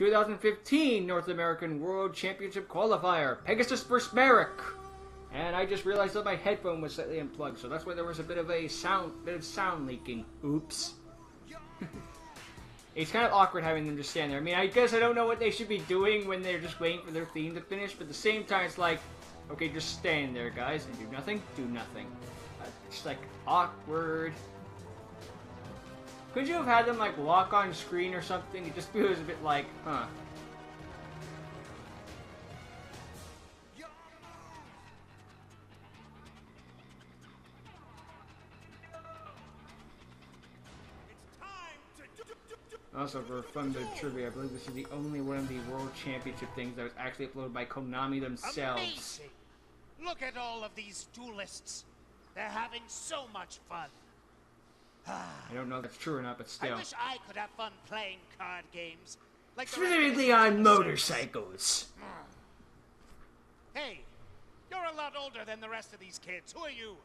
2015 North American World Championship Qualifier, Pegasus vs. Marik. And I just realized that my headphone was slightly unplugged, so that's why there was a bit of sound leaking. Oops. It's kind of awkward having them just stand there. I mean, I guess I don't know what they should be doing when they're just waiting for their theme to finish, but at the same time, it's like, okay, just stand there, guys, and do nothing. Do nothing. It's like awkward. Could you have had them like walk on screen or something? It just feels a bit like, huh. Also, for fun bit of trivia, I believe this is the only one of the World Championship things that was actually uploaded by Konami themselves. Amazing. Look at all of these duelists. They're having so much fun. I don't know if that's true or not, but still. I wish I could have fun playing card games. Like specifically on motorcycles. Hey, you're a lot older than the rest of these kids. Who are you?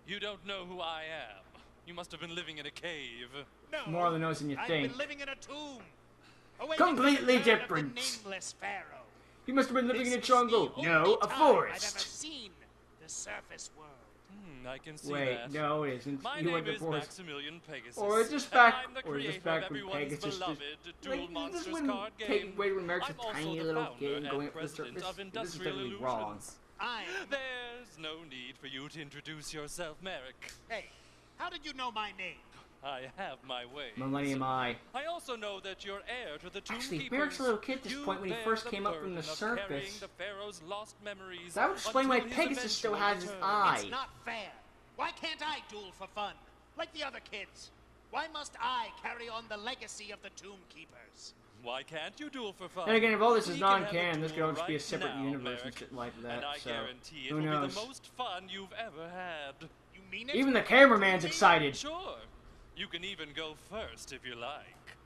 You don't know who I am. You must have been living in a cave. No, more on the nose than you think. I've been living in a tomb. Completely different. The nameless pharaoh. You must have been living in a jungle. No, a forest. I've ever seen the surface world. I can see Wait, that. no, it isn't. My you name went to is forest. Maximilian Pegasus. Or is this back? I'm the Or is this creator back of when everyone's Pegasus beloved just Duel like, Monsters this when card game. Wait, when Marik's I'm a also tiny the little founder kid and going for the president surface. of This is Industrial totally wrong. Illusions. There's no need for you to introduce yourself, Marik. Hey, how did you know my name? I have my way. Millennium Eye. I also know that you're heir to the Toon Actually, Keepers. Marik's a little kid at this point when he first came up from the surface. The Pharaoh's lost memories. That would explain why until his Pegasus still eventual has his return. eye. It's not fair. Why can't I duel for fun, like the other kids? Why must I carry on the legacy of the Tomb Keepers? Why can't you duel for fun? And again, if all this is We can have non-canon, a this could duel all just be a right separate now, universe and Marik. shit like that, And I so guarantee it who will knows? be the most fun you've ever had. You mean it? Even the cameraman's excited. Sure. You can even go first if you like.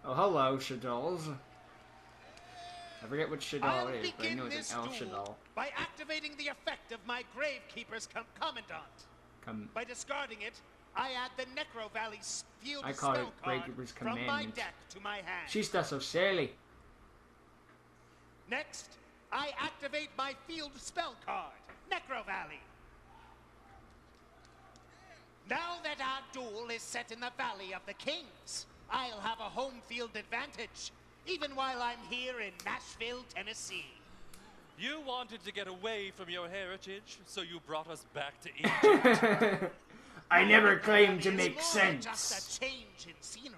Oh, hello, Shadolls. I forget what I'll Shadol is, but I know begin it's an this elf duel Shadol. by activating the effect of my Gravekeeper's Commandant. By discarding it, I add the Necro Valley's field I call it spell card Gravekeeper's from my Commandment. deck to my hand. She's not so silly. Next, I activate my field spell card, Necro Valley. Now that our duel is set in the Valley of the Kings, I'll have a home field advantage, even while I'm here in Nashville, Tennessee. You wanted to get away from your heritage, so you brought us back to Egypt. I never claimed to It's make more sense. than just a change in scenery.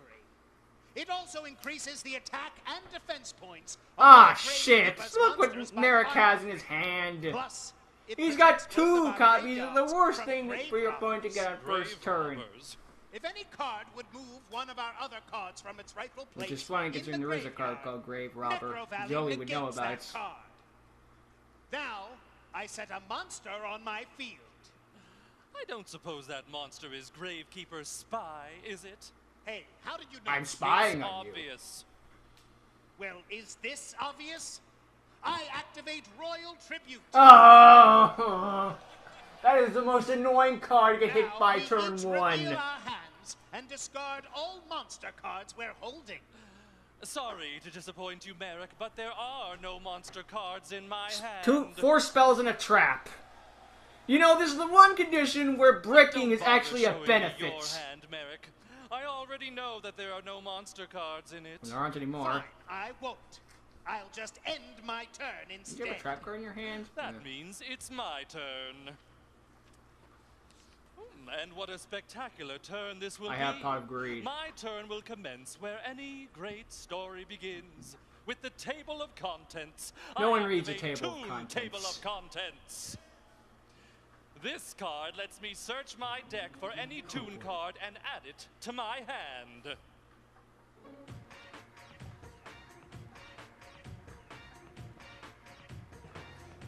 It also increases the attack and defense points. of Ah, my shit! Gravekeeper's Look what monsters by Marik has fire. in his hand. Plus, it He's got protects both two of our copies of the graveyards worst from thing that grave we are going to robbers. get on first turn. robbers. If any card would move one of our other cards from its rightful place, Which is funny in considering the there is a card graveyard, called Grave Robber. Necro Valley Joey would know negates about that it. card. Now, I set a monster on my field. I don't suppose that monster is Gravekeeper's spy, is it? Hey, how did you know? I'm spying It's on you. obvious. Well, is this obvious? I activate Royal Tribute. Oh! That is the most annoying card to get hit Now by we turn each one. reveal our hands and discard all monster cards we're holding. Sorry to disappoint you, Marik, but there are no monster cards in my hand. Four spells and a trap. You know, this is the one condition where bricking Don't is bother actually a showing me benefit. your hand, Marik. I already know that there are no monster cards in it. There aren't anymore. Fine, I won't. I'll just end my turn Did instead. you have a trap card in your hand? That Yeah. means it's my turn. And what a spectacular turn this will I be. have Pot of Greed. My turn will commence where any great story begins. With the table of contents. No I one reads a activate table of Toon contents. Table of contents. This card lets me search my deck for any Toon card and add it to my hand.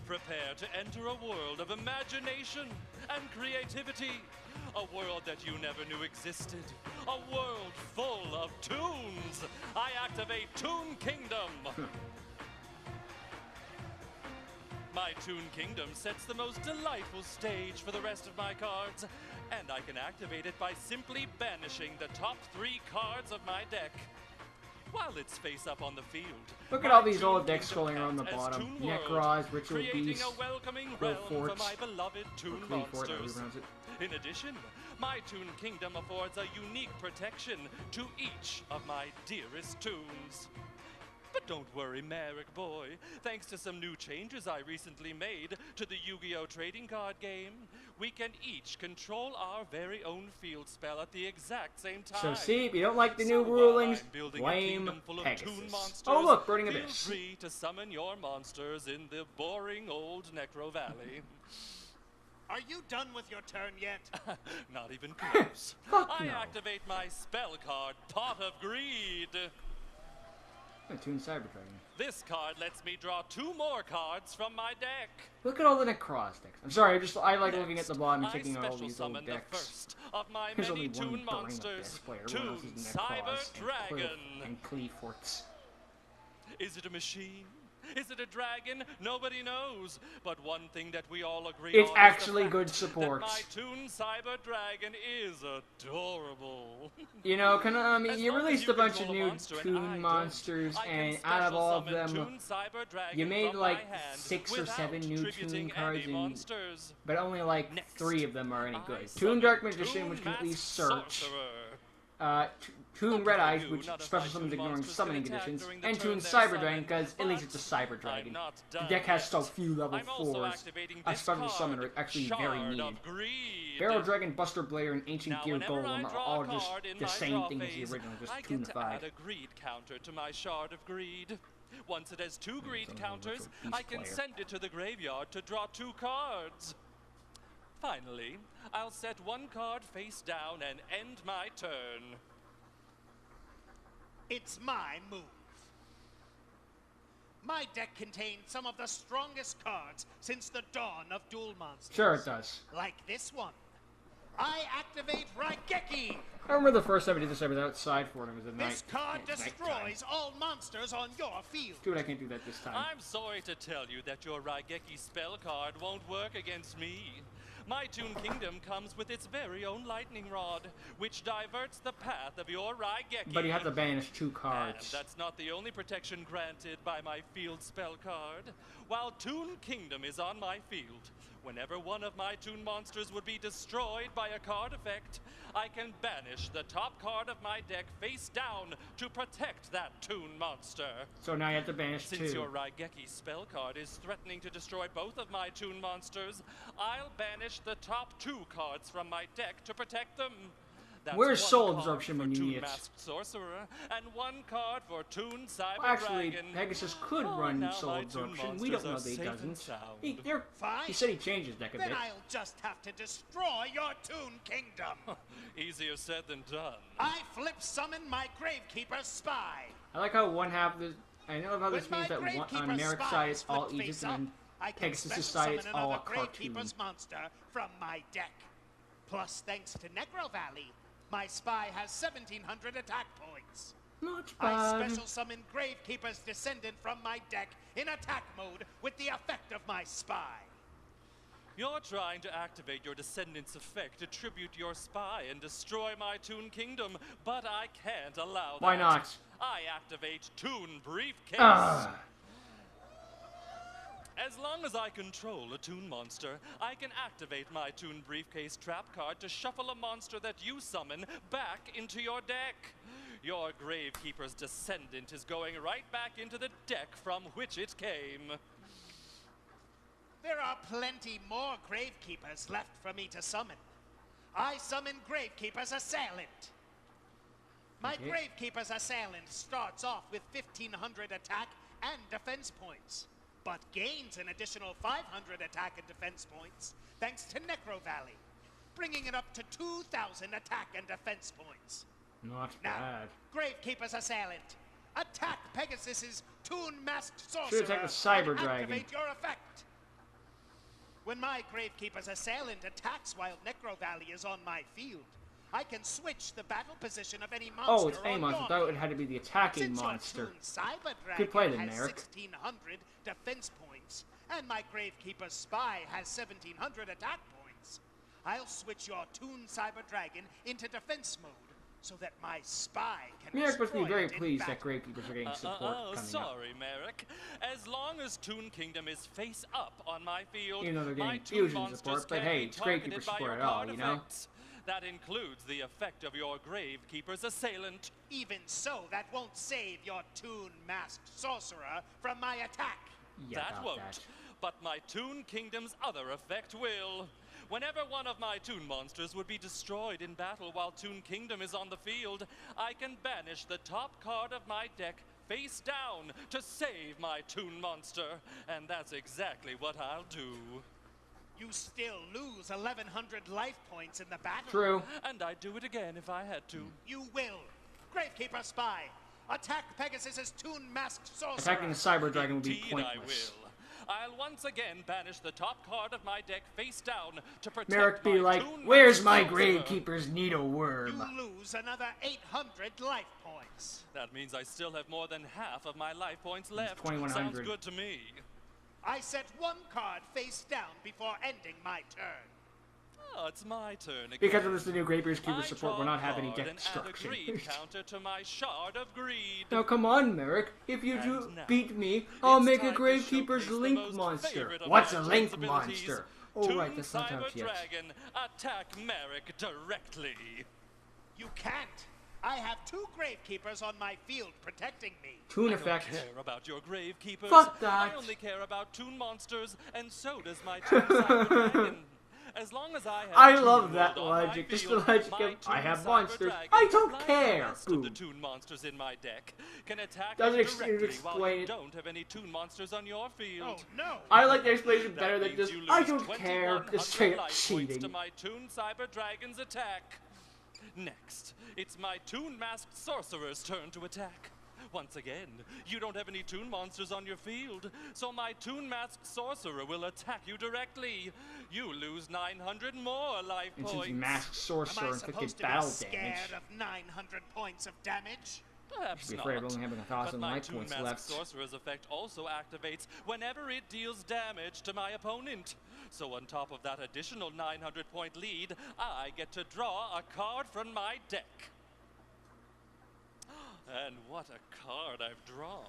Prepare to enter a world of imagination and creativity. A world that you never knew existed. A world full of toons. I activate Toon Kingdom. My Toon Kingdom sets the most delightful stage for the rest of my cards. And I can activate it by simply banishing the top 3 cards of my deck. While it's face up on the field. Look at all these old decks scrolling around the bottom. Necroz, Ritual Beast, a welcoming Quill realm Forts, for my beloved Toon monsters. In addition, my Toon Kingdom affords a unique protection to each of my dearest Toons. But don't worry, Marik boy. Thanks to some new changes I recently made to the Yu-Gi-Oh! Trading card game, we can each control our very own field spell at the exact same time. So see, if you don't like the new rulings, blame Pegasus. Oh look, Burning Abyss. Feel free to summon your monsters in the boring old Necro Valley. Are you done with your turn yet? Not even close. I no. activate my spell card, Pot of Greed. Toon Cyber Dragon. This card lets me draw 2 more cards from my deck. Look at all the Necroz decks. I'm sorry, I like looking at the bottom and checking out all these old the decks. first of my There's many only one Toon monsters, Toon Cyber Dragon. And Cleaforts. Is it a machine? Is it a dragon? Nobody knows. But one thing that we all agree it's on actually is the good fact support. that my Toon Cyber Dragon is adorable. You know, you released a bunch of new Toon monsters, and out of all of them, you made like 6 or 7 new Toon cards, but only like 3 of them are any good. Toon Dark Magician, which can at least search. Toon Red Eyes, which special summons ignoring summoning conditions, and Toon Cyber Dragon, because at least it's a Cyber Dragon. The deck has so few level 4s, a special summoner is actually very needed. Barrel Dragon, Buster Blair, and Ancient Gear Golem are all just the same thing as the original, just toonified. Add a greed counter to my Shard of Greed. Once it has 2 greed counters, I can send it to the graveyard to draw 2 cards. Finally, I'll set 1 card face down and end my turn. It's my move. My deck contains some of the strongest cards since the dawn of Duel monsters. Sure it does. Like this one. I activate Raigeki! I remember the first time I did this, I was outside for it. It was at night. This card destroys all monsters on your field. Dude, I can't do that this time. I'm sorry to tell you that your Raigeki spell card won't work against me. My Toon Kingdom comes with its very own lightning rod, which diverts the path of your Raigeki. But you have to banish 2 cards. And that's not the only protection granted by my field spell card. While Toon Kingdom is on my field, whenever one of my Toon monsters would be destroyed by a card effect, I can banish the top card of my deck face down to protect that Toon monster. So now you have to banish 2. Since your Raigeki spell card is threatening to destroy both of my Toon monsters, I'll banish the top 2 cards from my deck to protect them. That's Where's 1 Soul card Absorption for when you Toon need it? Masked Sorcerer, and 1 card for Toon Cyber Well, actually, Dragon. Pegasus could run now Soul my Absorption. Toon We don't know that monsters he are safe and doesn't. sound. Fine. He said he changed his deck a Then bit. I'll just have to destroy your Toon Kingdom. Easier said than done. I flip summon my Gravekeeper Spy. I like how one half the. I know how this When means my that one, Gravekeeper on Merrick's Spy side is it's all flipped Egypt, face up, and I can Pegasus' special side it's summon all a another cartoon. Gravekeeper's monster from my deck. Plus, thanks to Necro Valley, my Spy has 1,700 attack points. Not I bad. special summon Gravekeeper's Descendant from my deck in attack mode with the effect of my Spy. You're trying to activate your Descendant's effect to tribute your spy and destroy my Toon Kingdom, but I can't allow that. Why not? I activate Toon Briefcase. Ah. As long as I control a Toon monster, I can activate my Toon Briefcase trap card to shuffle a monster that you summon back into your deck. Your Gravekeeper's Descendant is going right back into the deck from which it came. There are plenty more Gravekeepers left for me to summon. I summon Gravekeeper's Assailant. My Okay. Gravekeeper's Assailant starts off with 1,500 attack and defense points, but gains an additional 500 attack and defense points thanks to Necro Valley, bringing it up to 2,000 attack and defense points. Not Now, bad. Gravekeeper's Assailant, attack Pegasus's Toon Masked Should Sorcerer attack the Cyber and Dragon. activate your effect. When my Gravekeeper's Assailant attacks while Necro Valley is on my field, I can switch the battle position of any monster. Oh, it's a on monster. I your thought it had to be the attacking Since monster. your Toon Cyber Dragon Good play then, has Marik. 1,600 defense points, and my Gravekeeper's Spy has 1,700 attack points, I'll switch your Toon Cyber Dragon into defense mode so that my spy can Marik must be destroy very it in pleased that battle. Gravekeepers are getting support coming up. Sorry, Marik. As long as Toon Kingdom is face up on my field, Even though they're my getting Toon fusion monsters support, but can't hey, be it's Gravekeeper targeted by support your at all, card you know? effects. That includes the effect of your Gravekeeper's assailant. Even so, that won't save your Toon Masked Sorcerer from my attack. Yeah, That about won't. that. But my Toon Kingdom's other effect will. Whenever one of my Toon monsters would be destroyed in battle while Toon Kingdom is on the field, I can banish the top card of my deck face down to save my Toon monster. And that's exactly what I'll do. You still lose 1,100 life points in the battle. True. And I'd do it again if I had to. You will. Gravekeeper Spy, attack Pegasus's Toon Masked Sorcerer. Attacking the Cyber Dragon would be Indeed pointless. I will. I'll once again banish the top card of my deck face down to protect Marik be my like, Toon where's my Masked Sorcerer?" Gravekeeper's Needleworm? You lose another 800 life points. That means I still have more than half of my life points left. 2,100. Sounds good to me. I set one card face down before ending my turn. Oh, it's my turn again. Because of this, the new Gravekeeper I support draw will not a have any card deck and destruction. add a greed counter to my Shard of Greed. Now come on, Marik. If you And do now, beat me, I'll it's make a time to Gravekeeper's showcase the Link most monster. favorite of What's my a Link abilities. monster? Oh Toon right, that's not Cyber out yet. Dragon, attack Marik directly. You can't. I have 2 Gravekeepers on my field protecting me. Toon I don't effect. care about your Gravekeepers. Fuck that. I only care about Toon monsters, and so does my Toon Cyber Dragon. As long as I have I Toon love World that on my logic. Just the field, logic my of, I Toon have Cyber monsters. Dragon, I don't like care. The rest of the Boom. Toon monsters in my deck can attack Doesn't you ex- directly explain while you it. don't have any Toon monsters on your field. Oh no. I like the explanation That better than means just, you lose I don't care. 2,100 Just straight up life points to cheating. my Toon Cyber Dragon's attack. Next, it's my Toon Masked Sorcerer's turn to attack. Once again, you don't have any Toon monsters on your field, so my Toon Masked Sorcerer will attack you directly. You lose 900 more life And points. since Masked Sorcerer Am I inflicted supposed to battle be scared damage, of 900 points of damage? Perhaps be not. afraid of only having 1,000 but my life Toon points Masked left. Sorcerer's effect also activates whenever it deals damage to my opponent. So on top of that additional 900-point lead, I get to draw a card from my deck. And what a card I've drawn.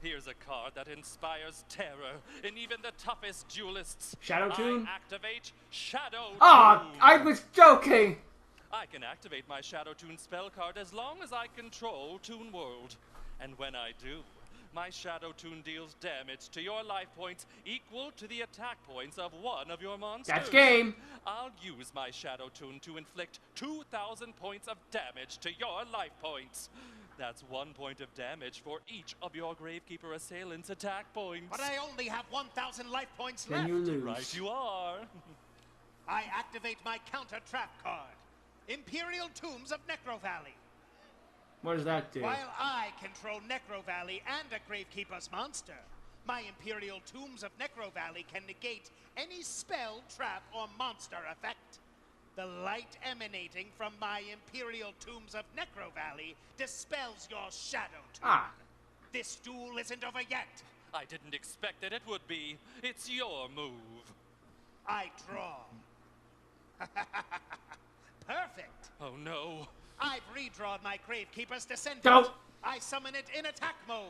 Here's a card that inspires terror in even the toughest duelists. Shadow Toon? I activate Shadow Ah, Toon. I was joking! I can activate my Shadow Toon spell card as long as I control Toon World. And when I do, my Shadow Toon deals damage to your life points equal to the attack points of one of your monsters. That's game! I'll use my Shadow Toon to inflict 2,000 points of damage to your life points. That's 1 point of damage for each of your Gravekeeper assailants' attack points. But I only have 1,000 life points Then left. you lose. Right you are. I activate my counter trap card, Imperial Tombs of Necro Valley. What does that do? While I control Necro Valley and a Gravekeeper's monster, my Imperial Tombs of Necro Valley can negate any spell, trap, or monster effect. The light emanating from my Imperial Tombs of Necro Valley dispels your Shadow Tomb. Ah. This duel isn't over yet. I didn't expect that it would be. It's your move. I draw. Perfect. Oh no. I've redrawn my Gravekeeper's Descendant. Don't. I summon it in attack mode.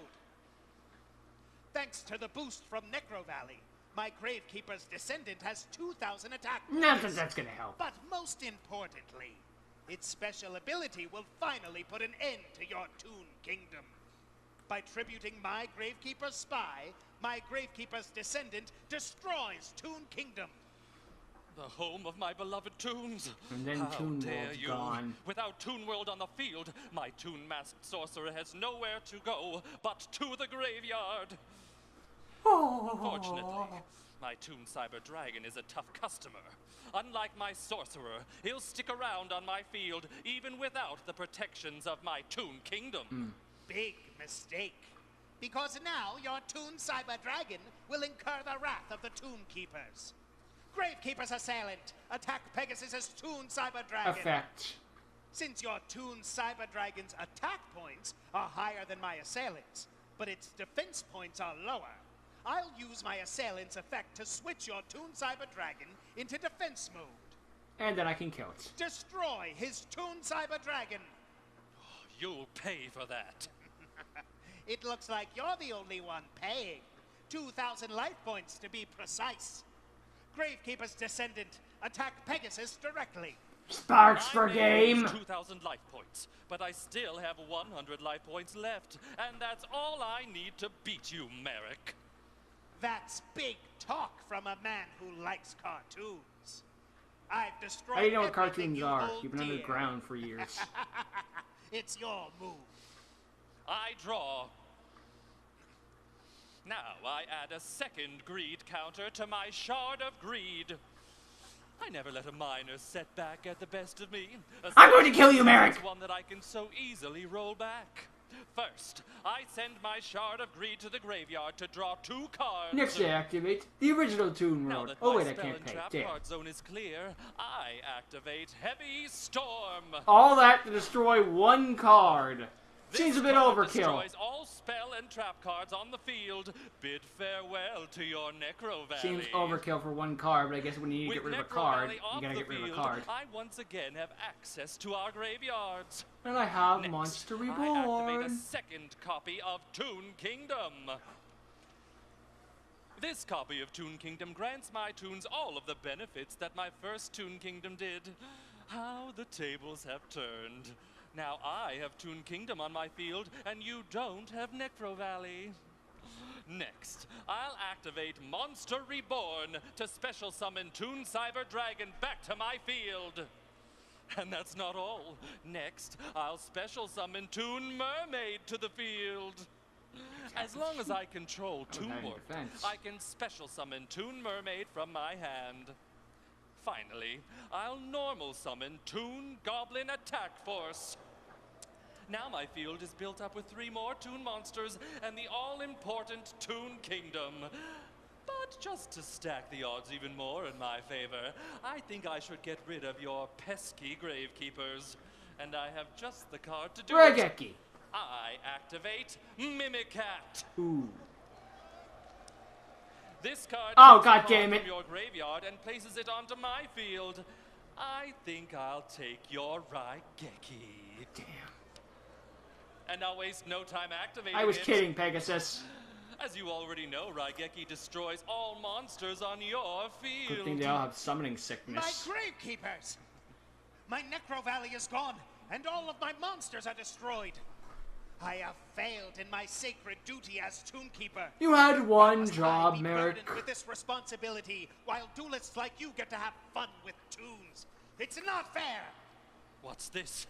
Thanks to the boost from Necro Valley, my Gravekeeper's Descendant has 2,000 attack Nothing points. that's gonna help. But most importantly, its special ability will finally put an end to your Toon Kingdom. By tributing my Gravekeeper's Spy, my Gravekeeper's Descendant destroys Toon Kingdom. The home of my beloved Toons. And then How Toon dare World's you? gone. Without Toon World on the field, my Toon Masked Sorcerer has nowhere to go but to the graveyard. Unfortunately, my Toon Cyber Dragon is a tough customer. Unlike my Sorcerer, he'll stick around on my field even without the protections of my Toon Kingdom. Big mistake. Because now your Toon Cyber Dragon will incur the wrath of the Toon Keepers. Gravekeeper's Assailant, attack Pegasus's Toon Cyber Dragon. Effect. Since your Toon Cyber Dragon's attack points are higher than my assailant's, but its defense points are lower, I'll use my assailant's effect to switch your Toon Cyber Dragon into defense mode. And then I can kill it. Destroy his Toon Cyber Dragon. You'll pay for that. It looks like you're the only one paying. 2,000 life points to be precise. Gravekeeper's descendant, attack Pegasus directly. Sparks for I game! lose 2,000 life points, but I still have 100 life points left, and that's all I need to beat you, Marik. That's big talk from a man who likes cartoons. I've destroyed I don't know what everything cartoons you are. hold You've been dear. underground for years. It's your move. I draw. Now I add a second greed counter to my Shard of Greed. I never let a minor setback get the best of me. I'm going to kill you, Marik! One that I can so easily roll back. First, I send my Shard of Greed to the graveyard to draw 2 cards. Next I activate the original Toon Now Road. that Oh my wait, I spell can't and pay. trap Damn. card zone is clear, I activate Heavy Storm. All that to destroy one card. Seems a bit card overkill. Destroys all spell and trap cards on the field. Bid farewell to your Necro Valley. Seems overkill for one card, but I guess when you need to get rid of a Necro card, Valley you off gotta the get rid of a field, card. I once again have access to our graveyards. And I have Next, Monster I activate Reborn. a second copy of Toon Kingdom. This copy of Toon Kingdom grants my toons all of the benefits that my first Toon Kingdom did. How the tables have turned. Now I have Toon Kingdom on my field, and you don't have Necro Valley. Next, I'll activate Monster Reborn to special summon Toon Cyber Dragon back to my field. And that's not all. Next, I'll special summon Toon Mermaid to the field. As long as I control 2 having more, defense. I can special summon Toon Mermaid from my hand. Finally, I'll normal summon Toon Goblin Attack Force. Now my field is built up with 3 more Toon monsters and the all-important Toon Kingdom. But just to stack the odds even more in my favor, I think I should get rid of your pesky Gravekeepers. And I have just the card to do it. Regeki. I activate Mimicat. Ooh. This card Oh, takes a God card damn from it. your graveyard and places it onto my field. I think I'll take your Raigeki. Damn. And I'll waste no time activating I was it. kidding, Pegasus. As you already know, Raigeki destroys all monsters on your field. Good thing they all have summoning My sickness. Gravekeepers! My Necro Valley is gone, and all of my monsters are destroyed. I have failed in my sacred duty as Toon Keeper. You had one Must job, I be Marik. burdened with this responsibility while duelists like you get to have fun with toons? It's not fair! What's this?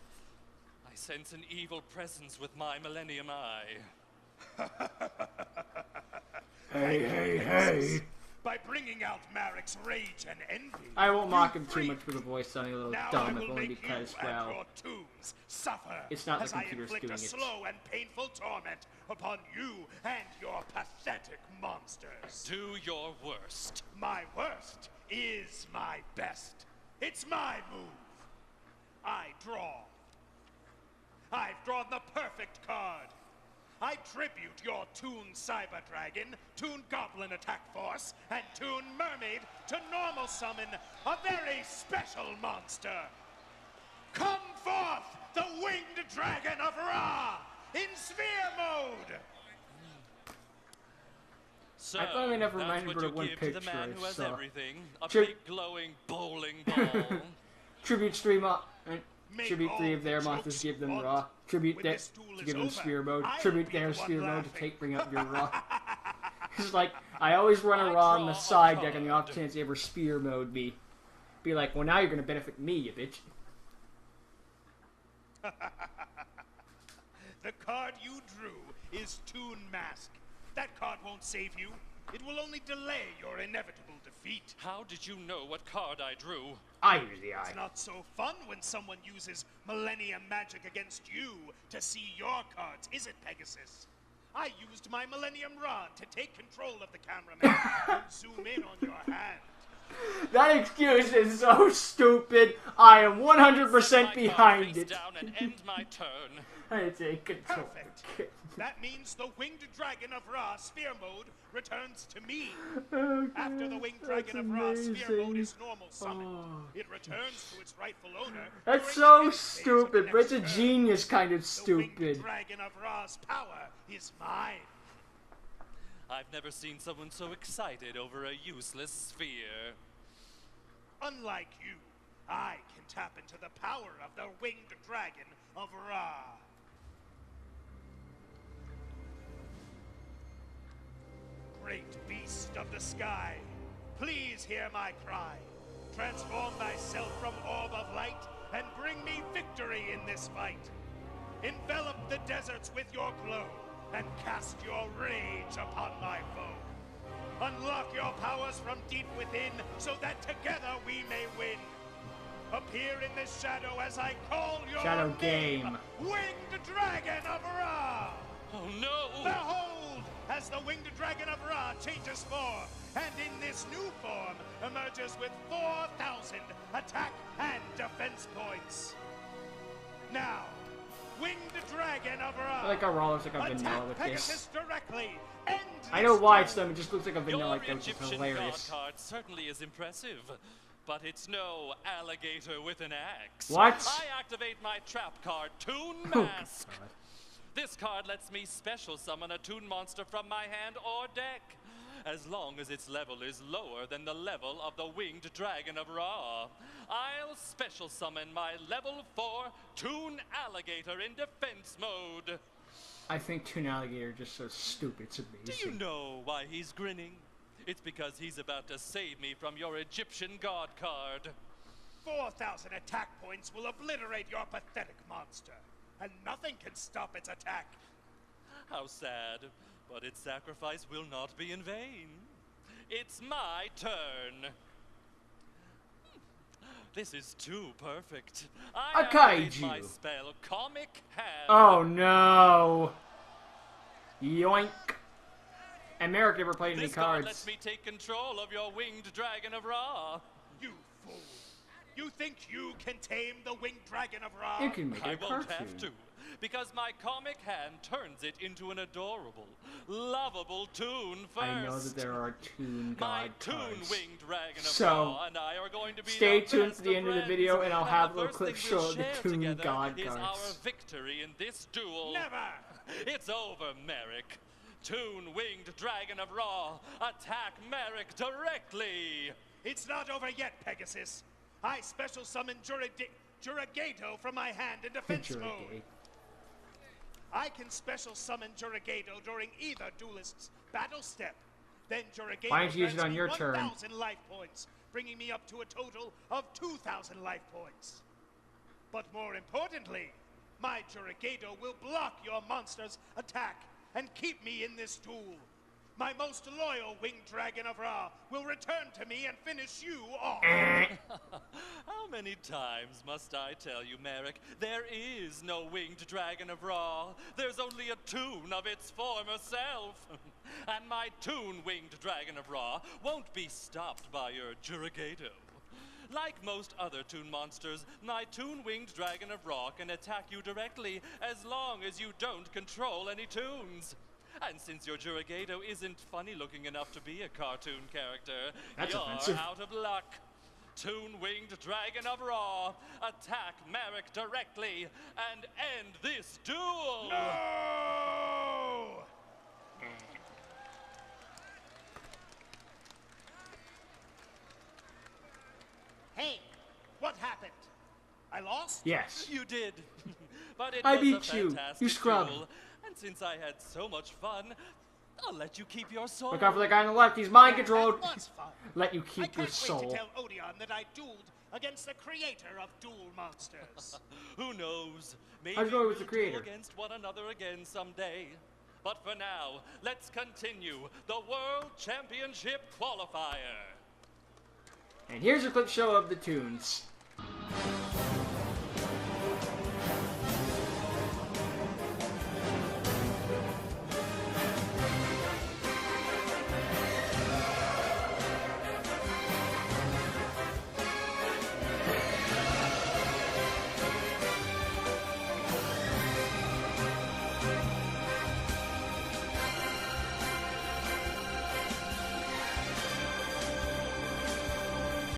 I sense an evil presence with my Millennium Eye. Hey. By bringing out Marik's rage and envy. I won't mock you him too freak. much for the voice sounding a little Now I dumb, will if only make because, you and well, your toons suffer it's not the as I computers inflict doing a it. slow and painful torment upon you and your pathetic monsters. Do your worst. My worst is my best. It's my move. I draw. I've drawn the perfect card. I tribute your Toon Cyber Dragon, Toon Goblin Attack Force, and Toon Mermaid to normal summon a very special monster. Come forth, the Winged Dragon of Ra, in Sphere Mode! So, I finally never that's reminded what her of you one give to the picture man I who has saw. everything. A Tri- big glowing bowling ball. Tribute stream up. Make Tribute all 3 of their the monsters, jokes give them you want. raw. Tribute When that this duel to is give them over, spear mode. I'll Tribute be their the one spear mode laughing. to bring up your raw. It's like, I always run a I raw on the draw a side deck on the off card. chance they ever spear mode me. Be like, well now you're gonna benefit me, you bitch. The card you drew is Toon Mask. That card won't save you. It will only delay your inevitable defeat. How did you know what card I drew? I use the eye. It's not so fun when someone uses Millennium Magic against you to see your cards, is it, Pegasus? I used my Millennium Rod to take control of the cameraman and zoom in on your hand. That excuse is so stupid. I am 100% behind it. Down and end my turn. I take control. Perfect. That means the Winged Dragon of Ra Sphere Mode returns to me. Okay, After the Winged Dragon of Ra Sphere Mode is normal summoned, it returns to its rightful owner. That's during the so next phase of the stupid, but it's a next turn. genius kind of The stupid. Winged Dragon of Ra's power is mine. I've never seen someone so excited over a useless sphere. Unlike you, I can tap into the power of the Winged Dragon of Ra. Great beast of the sky, please hear my cry. Transform thyself from orb of light and bring me victory in this fight. Envelop the deserts with your glow and cast your rage upon my foe. Unlock your powers from deep within so that together we may win. Appear in this shadow as I call your Shadow name, game. Winged Dragon of Ra! Oh no! Behold, as the Winged Dragon of Ra changes form, and in this new form emerges with 4,000 attack and defense points. Now, Winged Dragon of Ra! I like how Raw looks like a vanilla Attack with Pegasus this. directly. End I know this why it's duel. them, it just looks like a vanilla Your like that, which is Egyptian hilarious. god card certainly is impressive, but it's no alligator with an axe. What? I activate my trap card, Toon Oh, Mask. God. This card lets me special summon a Toon monster from my hand or deck, as long as its level is lower than the level of the Winged Dragon of Ra. I'll special summon my level 4 Toon Alligator in defense mode. I think Toon Alligator is just so stupid, it's Do amazing. you know why he's grinning? It's because he's about to save me from your Egyptian god card. 4,000 attack points will obliterate your pathetic monster, and nothing can stop its attack. How sad, but its sacrifice will not be in vain. It's my turn. This is too perfect. I A activate kaiju. my spell, Comic Hand. Oh no! Yoink! And Marik never played any This card lets cards. me take control of your Winged Dragon of Ra. You fool! You think you can tame the Winged Dragon of Ra? You can make I it a won't cartoon. have to, because my Comic Hand turns it into an adorable, lovable Toon first. I know that there are Toon My God Toon cards. Winged Dragon of So, Ra and I are going to be Stay the tuned best to the end of the friends, video and I'll have a the little clip first thing we'll show the share Toon together God is our cards. victory in this duel. Never! It's over, Marik. Toon Winged Dragon of Ra, attack Marik directly. It's not over yet, Pegasus. I special summon Juragato from my hand in defense mode. Juragate. I can special summon Juragato during either duelist's battle step. Then Juragato Why don't you use it grants on me your turn? 1,000 life points, bringing me up to a total of 2,000 life points. But more importantly, my Juragato will block your monster's attack and keep me in this duel. My most loyal Winged Dragon of Ra will return to me and finish you off. How many times must I tell you, Marik? There is no Winged Dragon of Ra. There's only a Toon of its former self. And my Toon Winged Dragon of Ra won't be stopped by your Juragato. Like most other Toon monsters, my Toon Winged Dragon of Ra can attack you directly as long as you don't control any Toons. And since your Juragato isn't funny looking enough to be a cartoon character, That's you're offensive. out of luck. Toon Winged Dragon of Ra, attack Marik directly and end this duel! No! Hey, what happened? I lost? Yes. You did. But it I was beat a you. fantastic You scrub. duel. And since I had so much fun, I'll let you keep your soul. Look out for the guy on the left, he's mind Yeah, controlled. that was fun. Let you I keep your can't wait soul. to tell Odeon that I dueled against the creator of Duel Monsters. Who knows? Maybe How's it going with the we'll creator? duel against one another again someday. But for now, let's continue the World Championship qualifier. And here's a clip show of the tunes.